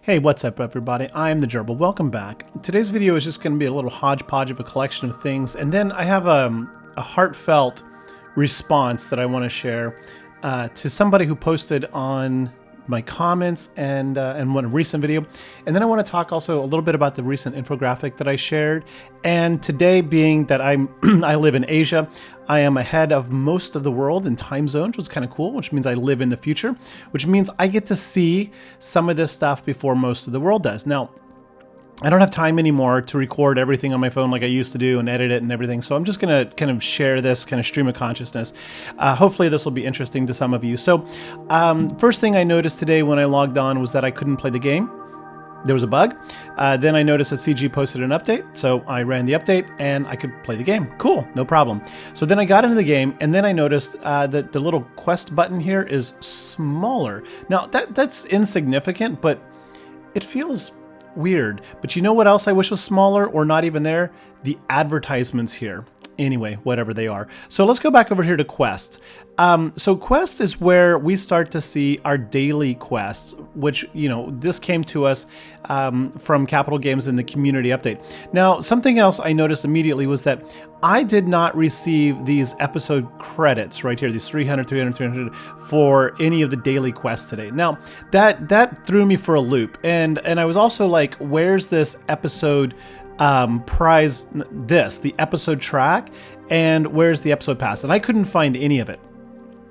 Hey, what's up everybody? I'm the Gerbil. Welcome back. Today's video is just going to be a little hodgepodge of a collection of things, and then I have a heartfelt response that I want to share to somebody who posted on my comments and one recent video. And then I want to talk also a little bit about the recent infographic that I shared. And today, being that I live in Asia, I am ahead of most of the world in time zones, which is kind of cool, which means I live in the future, which means I get to see some of this stuff before most of the world does. Now, I don't have time anymore to record everything on my phone like I used to do and edit it and everything. So I'm just going to kind of share this kind of stream of consciousness. Hopefully this will be interesting to some of you. So first thing I noticed today when I logged on was that I couldn't play the game. There was a bug. Then I noticed that CG posted an update. So I ran the update and I could play the game. Cool, no problem. So then I got into the game and then I noticed that the little quest button here is smaller. Now that's insignificant, but it feels weird. But you know what else I wish was smaller or not even there? The advertisements here. Anyway, whatever they are. So let's go back over here to quests. So quest is where we start to see our daily quests, which, you know, this came to us from Capital Games in the community update. Now, something else I noticed immediately was that I did not receive these episode credits right here, these 300, 300, 300 for any of the daily quests today. Now, that threw me for a loop. And I was also like, where's this episode prize, the episode track, and where's the episode pass? And I couldn't find any of it.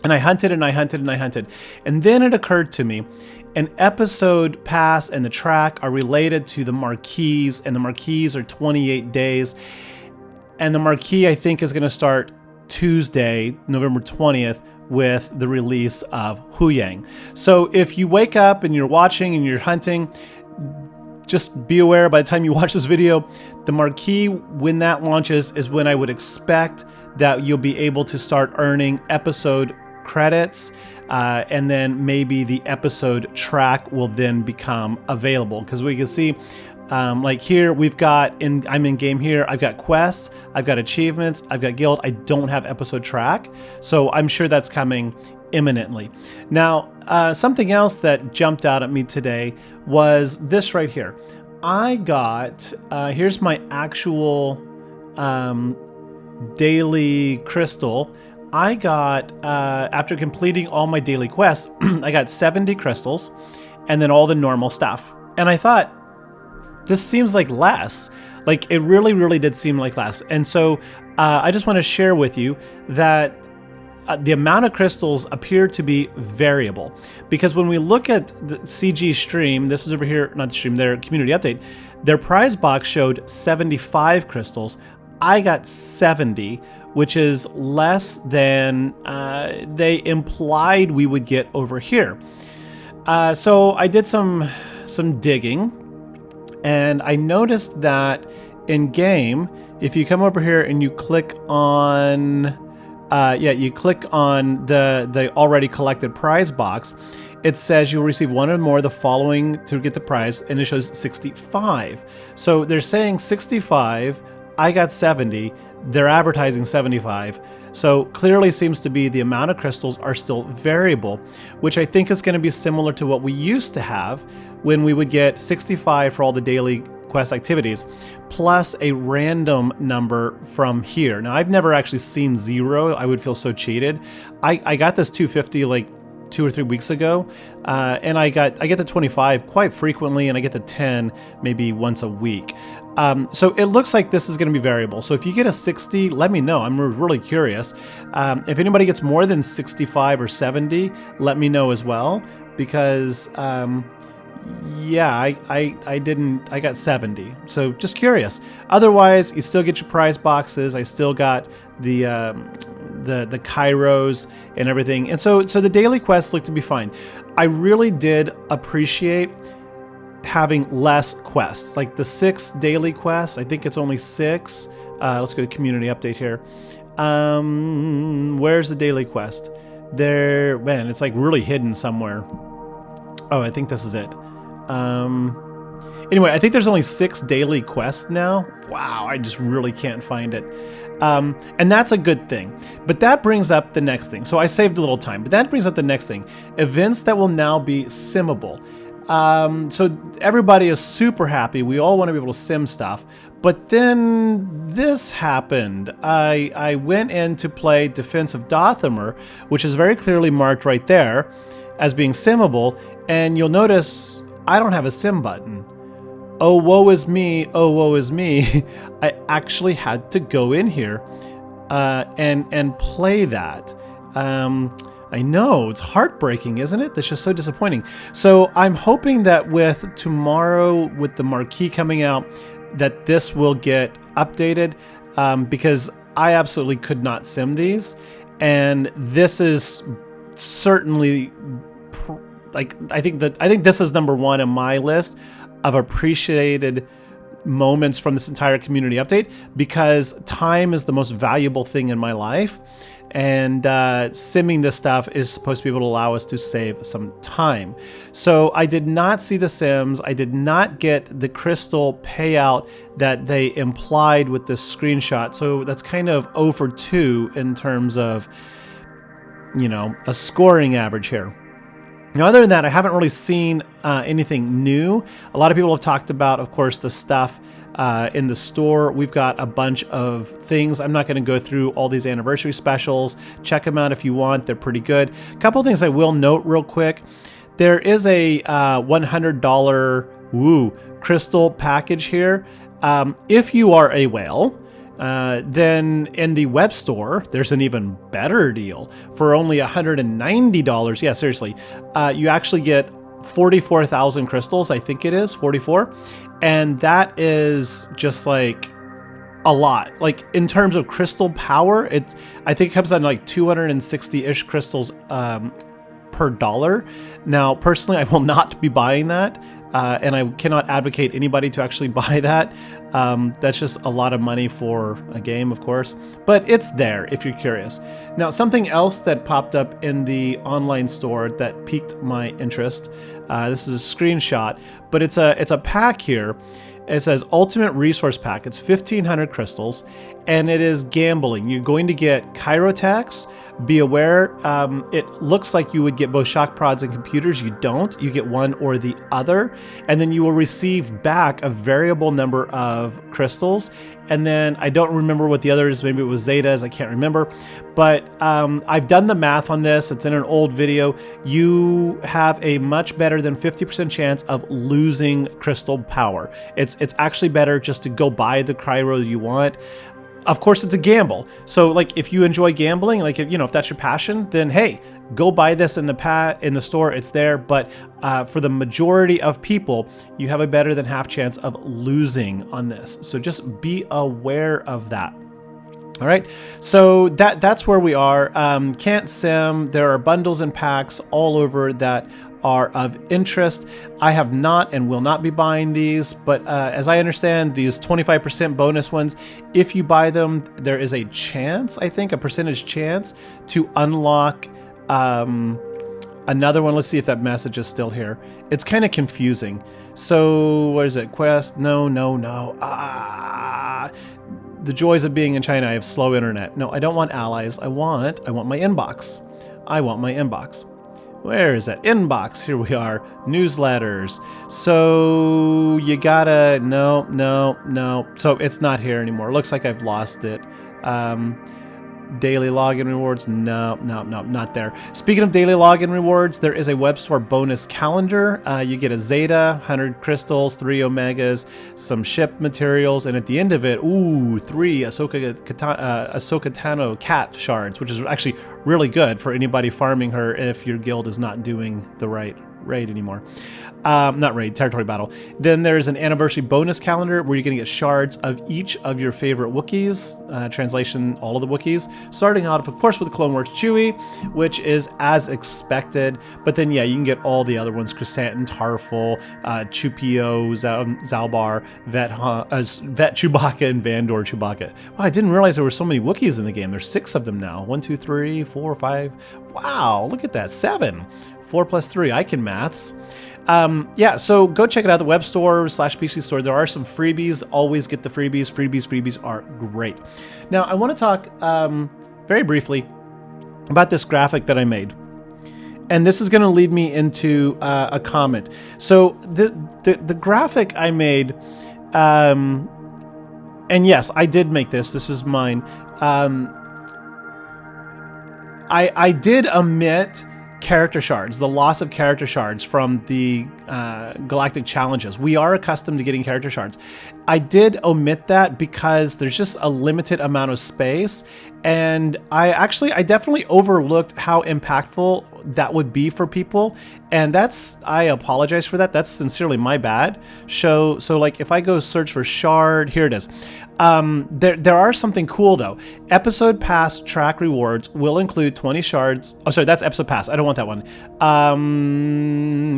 And I hunted and I hunted and I hunted. And then it occurred to me, an episode pass and the track are related to the marquees, and the marquees are 28 days. And the marquee, I think, is going to start Tuesday, November 20th, with the release of Huyang. So if you wake up and you're watching and you're hunting, just be aware by the time you watch this video, the marquee, when that launches, is when I would expect that you'll be able to start earning episode credits, and then maybe the episode track will then become available. Because we can see, like here, I'm in game here, I've got quests, I've got achievements, I've got guild, I don't have episode track. So I'm sure that's coming imminently. Now, something else that jumped out at me today was this right here. I got, here's my actual daily crystal. I got, after completing all my daily quests, I got 70 crystals and then all the normal stuff. And I thought, this seems like less. Like, it really, really did seem like less. And so I just want to share with you that the amount of crystals appear to be variable, because when we look at the CG stream, this is over here, not the stream, their community update, their prize box showed 75 crystals. I got 70, which is less than they implied we would get over here. So I did some digging, and I noticed that in game, if you come over here and you click on you click on the already collected prize box, it says you'll receive one or more of the following to get the prize, and it shows 65. So they're saying 65, I got 70, they're advertising 75. So clearly seems to be the amount of crystals are still variable, which I think is going to be similar to what we used to have when we would get 65 for all the daily quest activities, plus a random number from here. Now, I've never actually seen 0. I would feel so cheated. I got this 250 like 2 or 3 weeks ago, and I get the 25 quite frequently, and I get the 10 maybe once a week. So it looks like this is going to be variable. So if you get a 60, let me know. I'm really curious. If anybody gets more than 65 or 70, let me know as well, because yeah, I got 70. So just curious. Otherwise, you still get your prize boxes. I still got the Kairos and everything. And so the daily quests look to be fine. I really did appreciate having less quests. Like the 6 daily quests, I think it's only 6. Let's go to community update here. Where's the daily quest? There, man, it's like really hidden somewhere. Oh, I think this is it. Anyway, I think there's only 6 daily quests now. Wow, I just really can't find it. And that's a good thing. But that brings up the next thing. So I saved a little time, but that brings up the next thing. Events that will now be simmable. So everybody is super happy. We all want to be able to sim stuff. But then this happened. I went in to play Defense of Dothamer, which is very clearly marked right there as being simmable. And you'll notice I don't have a sim button. Oh, woe is me. Oh, woe is me. I actually had to go in here and play that. I know, it's heartbreaking, isn't it? That's just so disappointing. So I'm hoping that with tomorrow, with the marquee coming out, that this will get updated, because I absolutely could not sim these. And this is certainly, like, I think this is number one on my list of appreciated moments from this entire community update, because time is the most valuable thing in my life. And simming this stuff is supposed to be able to allow us to save some time. So I did not see the sims. I did not get the crystal payout that they implied with this screenshot. So that's kind of 0 for 2 in terms of, you know, a scoring average here. Now, other than that, I haven't really seen anything new. A lot of people have talked about, of course, the stuff in the store. We've got a bunch of things. I'm not going to go through all these anniversary specials. Check them out if you want. They're pretty good. A couple of things I will note real quick. There is a $100 crystal package here. If you are a whale, then in the web store, there's an even better deal. For only $190, yeah, seriously, you actually get 44,000 crystals, I think it is, 44. And that is just like a lot. Like in terms of crystal power, I think it comes out to like 260-ish crystals per dollar. Now, personally, I will not be buying that. And I cannot advocate anybody to actually buy that. That's just a lot of money for a game, of course, but it's there if you're curious. Now, something else that popped up in the online store that piqued my interest. This is a screenshot, but it's a pack here. It says Ultimate Resource Pack. It's 1,500 crystals, and it is gambling. You're going to get Chirotax. Be aware, it looks like you would get both shock prods and computers. You don't. You get one or the other, and then you will receive back a variable number of crystals. And then I don't remember what the other is. Maybe it was Zetas. I can't remember. But I've done the math on this. It's in an old video. You have a much better than 50% chance of losing crystal power. It's actually better just to go buy the cryo you want. Of course, it's a gamble. So, like, if you enjoy gambling, like, if that's your passion, then hey, go buy this in the store. It's there. But for the majority of people, you have a better than half chance of losing on this. So just be aware of that. All right, so that's where we are. Can't sim. There are bundles and packs all over that are of interest. I have not and will not be buying these, but as I understand, these 25% bonus ones, if you buy them, there is a chance, I think, a percentage chance to unlock another one. Let's see if that message is still here. It's kind of confusing. So what is it? Quest? No. The joys of being in China. I have slow internet. No, I don't want allies. I want my inbox. I want my inbox. Where is that inbox? Here we are. Newsletters. So you gotta, no. So it's not here anymore. Looks like I've lost it. Daily login rewards. No, not there. Speaking of daily login rewards, there is a web store bonus calendar. You get a Zeta, 100 crystals, 3 Omegas, some ship materials, and at the end of it, 3 Ahsoka Tano cat shards, which is actually really good for anybody farming her if your guild is not doing the right raid anymore. Not raid, territory battle. Then there's an anniversary bonus calendar where you're going to get shards of each of your favorite Wookiees. Translation, all of the Wookiees. Starting out, of course, with Clone Wars Chewie, which is as expected. But then, yeah, you can get all the other ones. Chrysanthemum, Tarful, Chupio, Zalbar, Vet Chewbacca, and Vandor Chewbacca. Wow, I didn't realize there were so many Wookiees in the game. There's 6 of them now. 1, 2, 3, 4, 5. Wow, look at that. 7. 4 plus 3. I can maths. Yeah, so go check it out, the web store / PC store. There are some freebies. Always get the freebies. Freebies are great. Now, I want to talk very briefly about this graphic that I made. and this is going to lead me into a comment. So the graphic I made, and yes, I did make this. This is mine. I did omit character shards, the loss of character shards from the Galactic challenges. We are accustomed to getting character shards. I did omit that because there's just a limited amount of space, and I definitely overlooked how impactful that would be for people, and I apologize for that. That's sincerely my bad. So like if I go search for shard, here it is. There are something cool though. Episode pass track rewards will include 20 shards. Oh, sorry, that's episode pass. I don't want that one.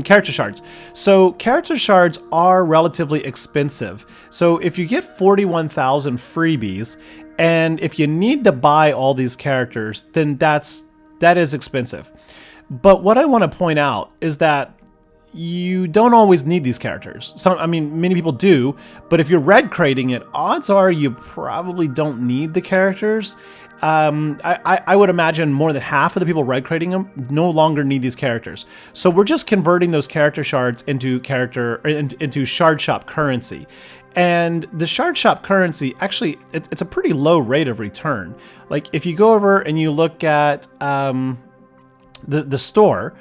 Character shards. So character shards are relatively expensive. So if you get 41,000 freebies, and if you need to buy all these characters, then that is expensive. But what I want to point out is that you don't always need these characters. Many people do, but if you're red crating it, odds are you probably don't need the characters. I would imagine more than half of the people red crating them no longer need these characters. So we're just converting those character shards into shard shop currency. And the shard shop currency, actually, it's a pretty low rate of return. Like if you go over and you look at the store,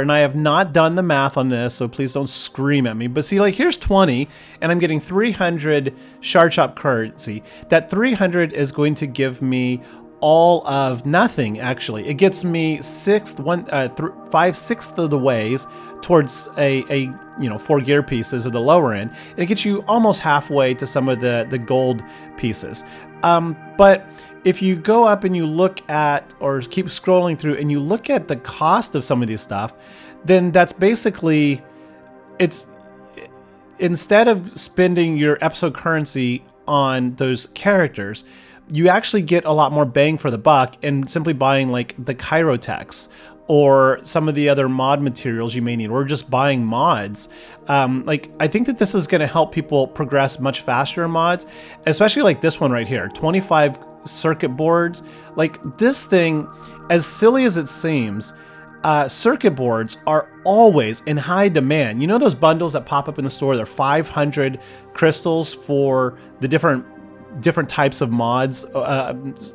and I have not done the math on this, so please don't scream at me. But see, like here's 20, and I'm getting 300 shard shop currency. That 300 is going to give me all of nothing. Actually, it gets me 5/6 of the ways towards a 4 gear pieces at the lower end, and it gets you almost halfway to some of the gold pieces. But if you go up and you look at, or keep scrolling through and you look at the cost of some of these stuff, then that's basically, it's instead of spending your episode currency on those characters, you actually get a lot more bang for the buck in simply buying like the Chirotechs or some of the other mod materials you may need, or just buying mods. Like I think that this is going to help people progress much faster in mods, especially like this one right here, 25 circuit boards. Like this thing, as silly as it seems, circuit boards are always in high demand. You know those bundles that pop up in the store? They're 500 crystals for the different types of mods,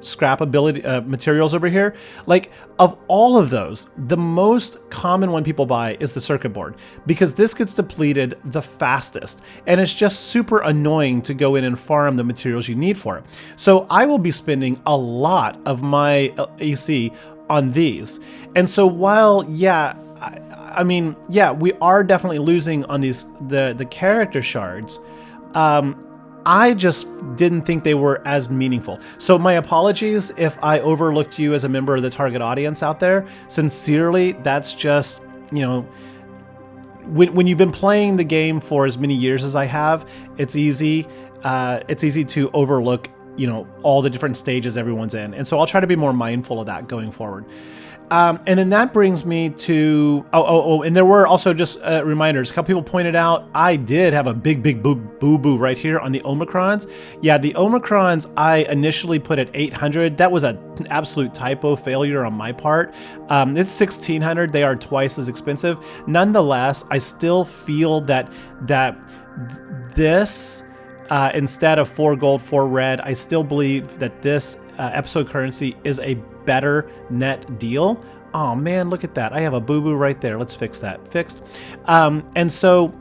scrap ability materials over here. Like of all of those, the most common one people buy is the circuit board, because this gets depleted the fastest, and it's just super annoying to go in and farm the materials you need for it. So I will be spending a lot of my AC on these. And so while we are definitely losing on the character shards, I just didn't think they were as meaningful. So my apologies if I overlooked you as a member of the target audience out there. Sincerely, that's just, when you've been playing the game for as many years as I have, it's easy to overlook, all the different stages everyone's in. And so I'll try to be more mindful of that going forward. And then that brings me to, and there were also just reminders. A couple people pointed out, I did have a big boo-boo right here on the Omicrons. Yeah, the Omicrons I initially put at 800. That was an absolute typo failure on my part. It's 1600. They are twice as expensive. Nonetheless, I still feel that this, instead of 4 gold, 4 red, I still believe that this episode currency is a better net deal. Oh man, look at that. I have a boo-boo right there. Let's fix that. Fixed. And so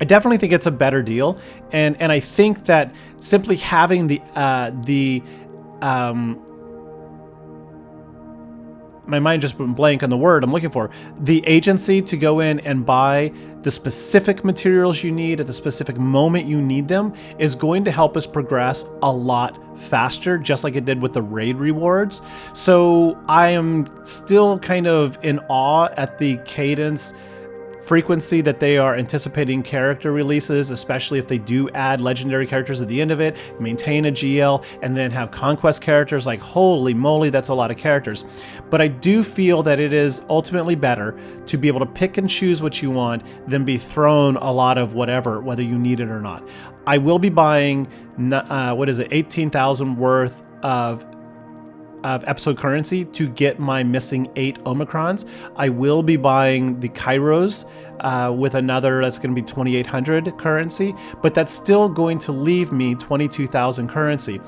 I definitely think it's a better deal. And I think that simply having my mind just went blank on the word I'm looking for. The agency to go in and buy the specific materials you need at the specific moment you need them is going to help us progress a lot faster, just like it did with the raid rewards. So I am still kind of in awe at the cadence, frequency that they are anticipating character releases, especially if they do add legendary characters at the end of it, maintain a GL, and then have conquest characters. Like, holy moly, that's a lot of characters. But I do feel that it is ultimately better to be able to pick and choose what you want than be thrown a lot of whatever, whether you need it or not. I will be buying 18,000 worth of episode currency to get my missing 8 Omicrons. I will be buying the Kairos with another, that's going to be 2,800 currency, but that's still going to leave me 22,000 currency.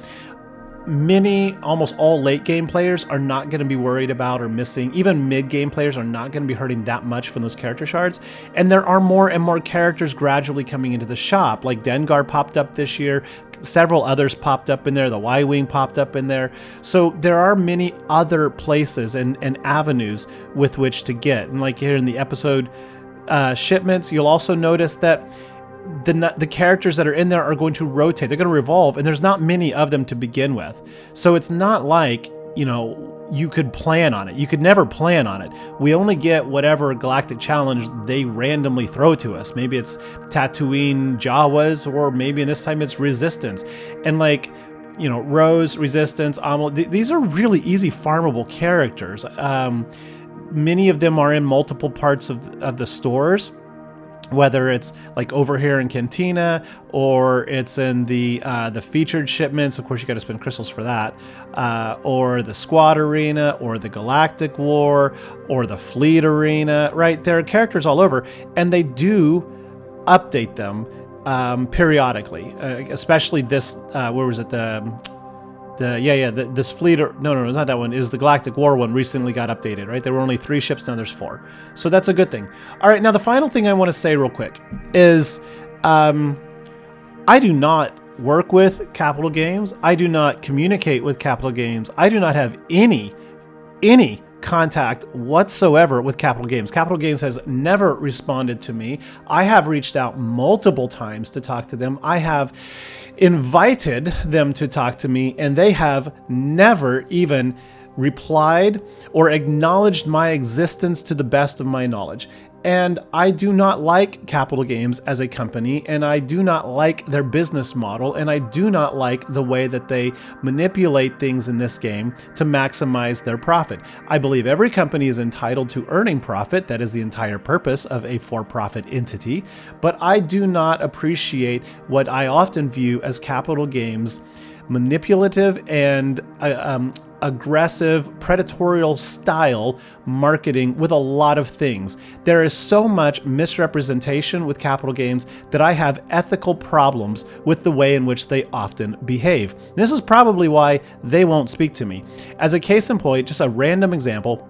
Almost all late game players are not going to be worried about or missing. Even mid game players are not going to be hurting that much from those character shards. And there are more and more characters gradually coming into the shop. Like Dengar popped up this year. Several others popped up in there. The Y-Wing popped up in there. So there are many other places and avenues with which to get. And like here in the episode shipments, you'll also notice that the characters that are in there are going to rotate. They're going to revolve, and there's not many of them to begin with. So it's not like, you could plan on it. You could never plan on it. We only get whatever Galactic Challenge they randomly throw to us. Maybe it's Tatooine Jawas, or maybe this time it's Resistance. And like, Rose, Resistance, these are really easy farmable characters. Many of them are in multiple parts of the stores, whether it's like over here in Cantina, or it's in the featured shipments. Of course, you got to spend crystals for that, or the Squad Arena, or the Galactic War, or the Fleet Arena. Right, there are characters all over, and they do update them periodically. Especially this, where was it? This fleet, no, it's not that one. It was the Galactic War one, recently got updated, right? There were only 3 ships, now there's 4. So that's a good thing. All right, now the final thing I want to say real quick is I do not work with Capital Games. I do not communicate with Capital Games. I do not have any contact whatsoever with Capital Games. Capital Games has never responded to me. I have reached out multiple times to talk to them. I have invited them to talk to me, and they have never even replied or acknowledged my existence to the best of my knowledge. And I do not like Capital Games as a company, and I do not like their business model, and I do not like the way that they manipulate things in this game to maximize their profit. I believe every company is entitled to earning profit. That is the entire purpose of a for-profit entity. But I do not appreciate what I often view as Capital Games' manipulative and aggressive, predatorial style marketing with a lot of things. There is so much misrepresentation with Capital Games that I have ethical problems with the way in which they often behave. This is probably why they won't speak to me. As a case in point, just a random example,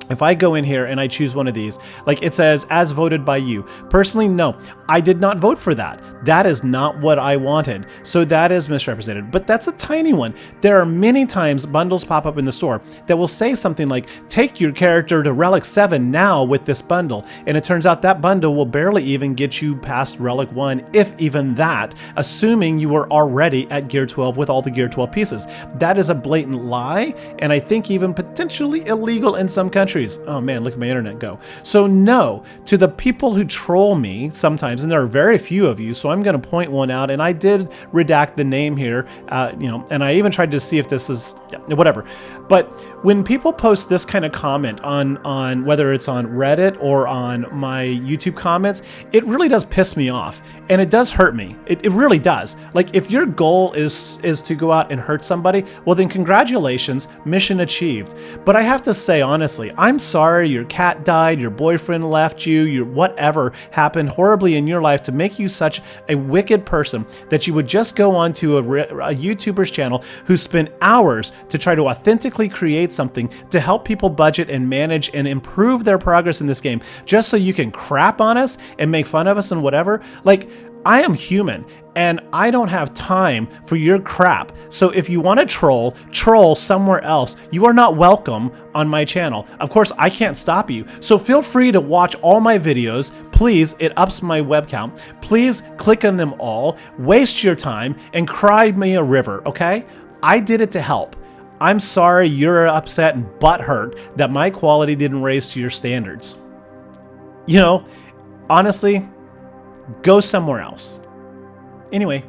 if I go in here and I choose one of these, like it says, as voted by you. Personally, no, I did not vote for that. That is not what I wanted. So that is misrepresented, but that's a tiny one. There are many times bundles pop up in the store that will say something like, take your character to Relic 7 now with this bundle. And it turns out that bundle will barely even get you past Relic 1, if even that, assuming you were already at Gear 12 with all the Gear 12 pieces. That is a blatant lie, and I think even potentially illegal in some countries. Oh man, look at my internet go. So no, to the people who troll me sometimes, and there are very few of you, so I'm going to point one out, and I did redact the name here, and I even tried to see if this is, whatever. But when people post this kind of comment on whether it's on Reddit or on my YouTube comments, it really does piss me off, and it does hurt me. It really does. Like, if your goal is to go out and hurt somebody, well then congratulations, mission achieved. But I have to say honestly, I'm sorry your cat died, your boyfriend left you, your whatever happened horribly in your life to make you such a wicked person that you would just go onto a YouTuber's channel who spent hours to try to authentically create something to help people budget and manage and improve their progress in this game, just so you can crap on us and make fun of us and whatever. Like, I am human, and I don't have time for your crap. So if you want to troll somewhere else. You are not welcome on my channel. Of course, I can't stop you. So feel free to watch all my videos. Please, it ups my web count. Please click on them all, waste your time, and cry me a river, okay? I did it to help. I'm sorry you're upset and butthurt that my quality didn't raise to your standards. You know, honestly, go somewhere else. Anyway,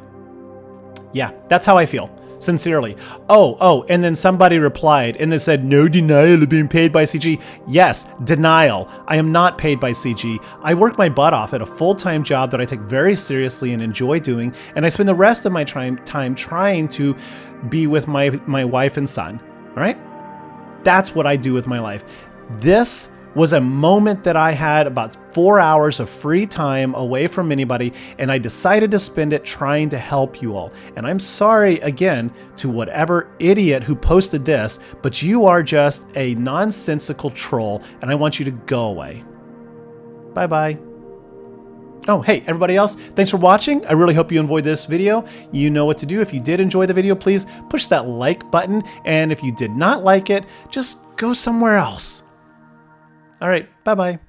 yeah, that's how I feel. Sincerely. Oh, and then somebody replied and they said, no denial of being paid by CG. Yes, denial. I am not paid by CG. I work my butt off at a full-time job that I take very seriously and enjoy doing, and I spend the rest of my time trying to be with my wife and son. All right? That's what I do with my life. This was a moment that I had about 4 hours of free time away from anybody, and I decided to spend it trying to help you all. And I'm sorry again to whatever idiot who posted this, but you are just a nonsensical troll, and I want you to go away. Bye-bye. Oh, hey, everybody else, thanks for watching. I really hope you enjoyed this video. You know what to do. If you did enjoy the video, please push that like button. And if you did not like it, just go somewhere else. All right, bye-bye.